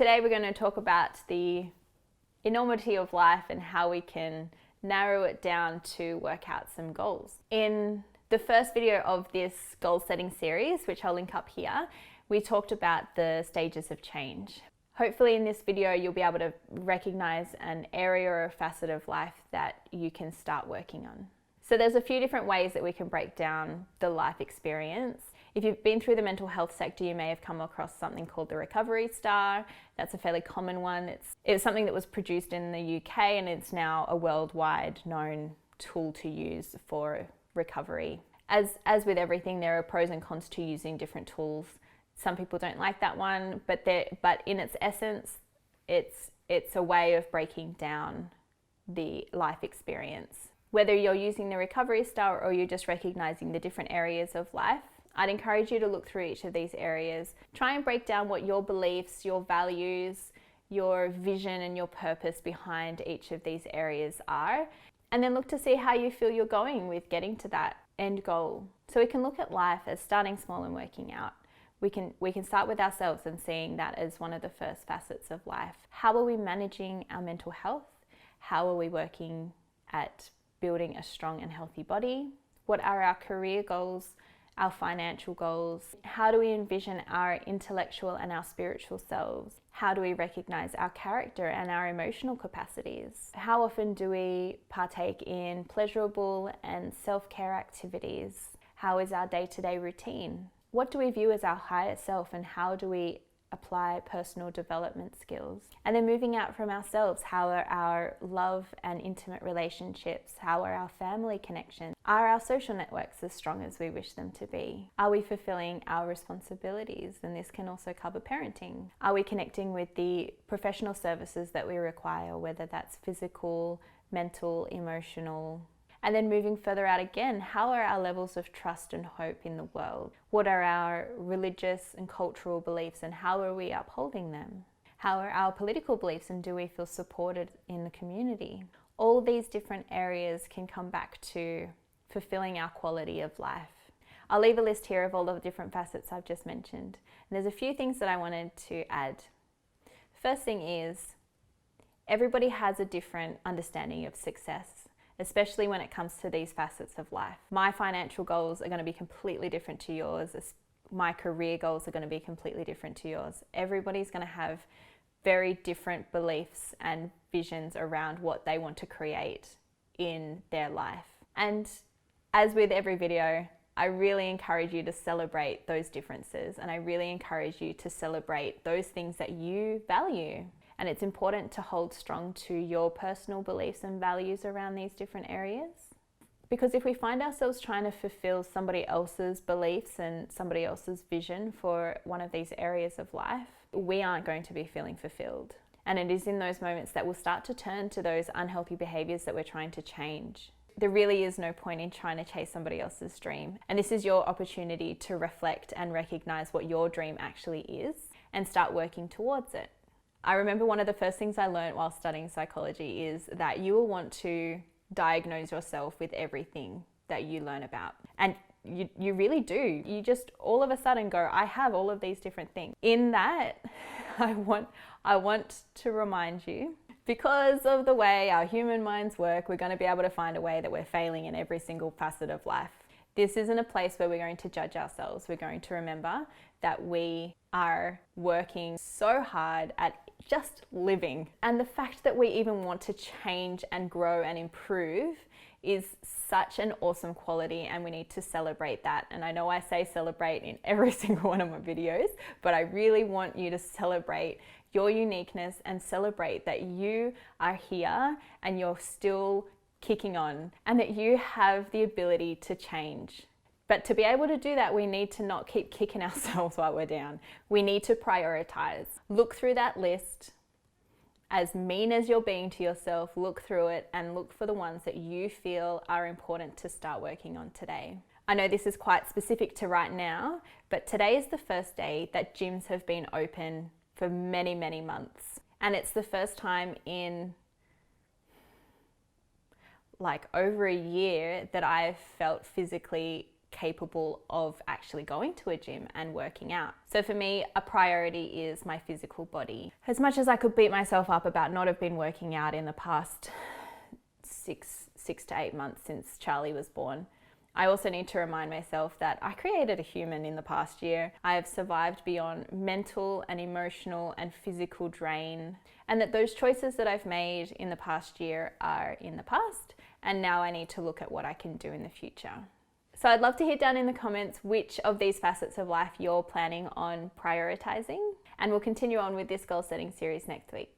Today we're going to talk about the enormity of life and how we can narrow it down to work out some goals. In the first video of this goal setting series, which I'll link up here, we talked about the stages of change. Hopefully in this video you'll be able to recognize an area or a facet of life that you can start working on. So there's a few different ways that we can break down the life experience. If you've been through the mental health sector, you may have come across something called the Recovery Star. That's a fairly common one. It's something that was produced in the UK and it's now a worldwide known tool to use for recovery. As with everything, there are pros and cons to using different tools. Some people don't like that one, but in its essence, it's a way of breaking down the life experience. Whether you're using the Recovery Star or you're just recognizing the different areas of life, I'd encourage you to look through each of these areas. Try and break down what your beliefs, your values, your vision and your purpose behind each of these areas are, and then look to see how you feel you're going with getting to that end goal. So we can look at life as starting small and working out. We can start with ourselves and seeing that as one of the first facets of life. How are we managing our mental health? How are we working at building a strong and healthy body? What are our career goals, our financial goals? How do we envision our intellectual and our spiritual selves? How do we recognize our character and our emotional capacities? How often do we partake in pleasurable and self-care activities? How is our day-to-day routine? What do we view as our higher self and how do we apply personal development skills? And then moving out from ourselves, how are our love and intimate relationships? How are our family connections? Are our social networks as strong as we wish them to be? Are we fulfilling our responsibilities? And this can also cover parenting. Are we connecting with the professional services that we require, whether that's physical, mental, emotional? And then moving further out again, how are our levels of trust and hope in the world? What are our religious and cultural beliefs and how are we upholding them? How are our political beliefs and do we feel supported in the community? All these different areas can come back to fulfilling our quality of life. I'll leave a list here of all of the different facets I've just mentioned. And there's a few things that I wanted to add. First thing is, everybody has a different understanding of success, especially when it comes to these facets of life. My financial goals are going to be completely different to yours. My career goals are going to be completely different to yours. Everybody's going to have very different beliefs and visions around what they want to create in their life. And as with every video, I really encourage you to celebrate those differences and I really encourage you to celebrate those things that you value. And it's important to hold strong to your personal beliefs and values around these different areas. Because if we find ourselves trying to fulfill somebody else's beliefs and somebody else's vision for one of these areas of life, we aren't going to be feeling fulfilled. And it is in those moments that we'll start to turn to those unhealthy behaviors that we're trying to change. There really is no point in trying to chase somebody else's dream. And this is your opportunity to reflect and recognize what your dream actually is and start working towards it. I remember one of the first things I learned while studying psychology is that you will want to diagnose yourself with everything that you learn about. And you really do. You just all of a sudden go, I have all of these different things. In that, I want to remind you, because of the way our human minds work, we're going to be able to find a way that we're failing in every single facet of life. This isn't a place where we're going to judge ourselves. We're going to remember that we are working so hard at just living. And the fact that we even want to change and grow and improve is such an awesome quality and we need to celebrate that. And I know I say celebrate in every single one of my videos, but I really want you to celebrate your uniqueness and celebrate that you are here and you're still kicking on and that you have the ability to change. But to be able to do that, we need to not keep kicking ourselves while we're down. We need to prioritize. Look through that list. As mean as you're being to yourself, look through it and look for the ones that you feel are important to start working on today. I know this is quite specific to right now, but today is the first day that gyms have been open for many, many months. And it's the first time in like over a year that I've felt physically capable of actually going to a gym and working out. So for me, a priority is my physical body. As much as I could beat myself up about not have been working out in the past six to 8 months since Charlie was born, I also need to remind myself that I created a human in the past year. I have survived beyond mental and emotional and physical drain, and that those choices that I've made in the past year are in the past, and now I need to look at what I can do in the future. So I'd love to hear down in the comments which of these facets of life you're planning on prioritizing, and we'll continue on with this goal setting series next week.